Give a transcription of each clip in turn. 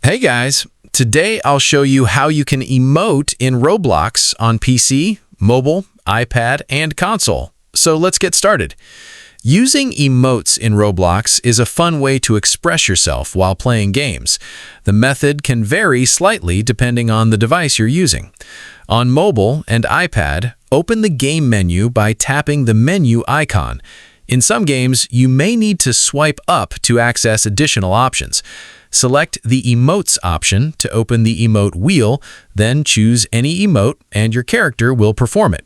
Hey guys, today I'll show you how you can emote in Roblox on PC, mobile, iPad, and console. So let's get started. Using emotes in Roblox is a fun way to express yourself while playing games. The method can vary slightly depending on the device you're using. On mobile and iPad, open the game menu by tapping the menu icon. In some games, you may need to swipe up to access additional options. Select the Emotes option to open the emote wheel, then choose any emote and your character will perform it.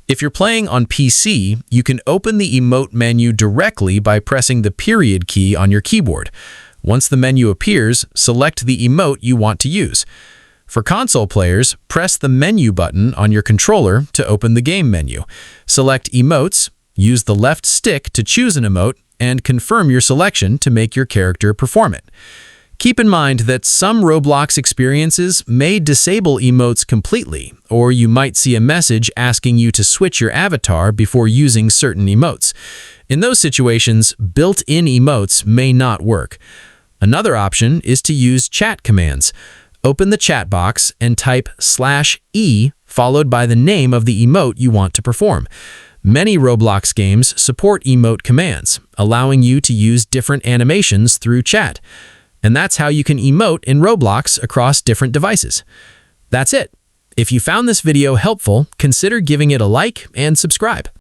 If you're playing on PC, you can open the emote menu directly by pressing the period key on your keyboard. Once the menu appears, select the emote you want to use. For console players, press the menu button on your controller to open the game menu. Select Emotes, use the left stick to choose an emote, and confirm your selection to make your character perform it. Keep in mind that some Roblox experiences may disable emotes completely, or you might see a message asking you to switch your avatar before using certain emotes. In those situations, built-in emotes may not work. Another option is to use chat commands. Open the chat box and type /E followed by the name of the emote you want to perform. Many Roblox games support emote commands, allowing you to use different animations through chat. And that's how you can emote in Roblox across different devices. That's it. If you found this video helpful, consider giving it a like and subscribe.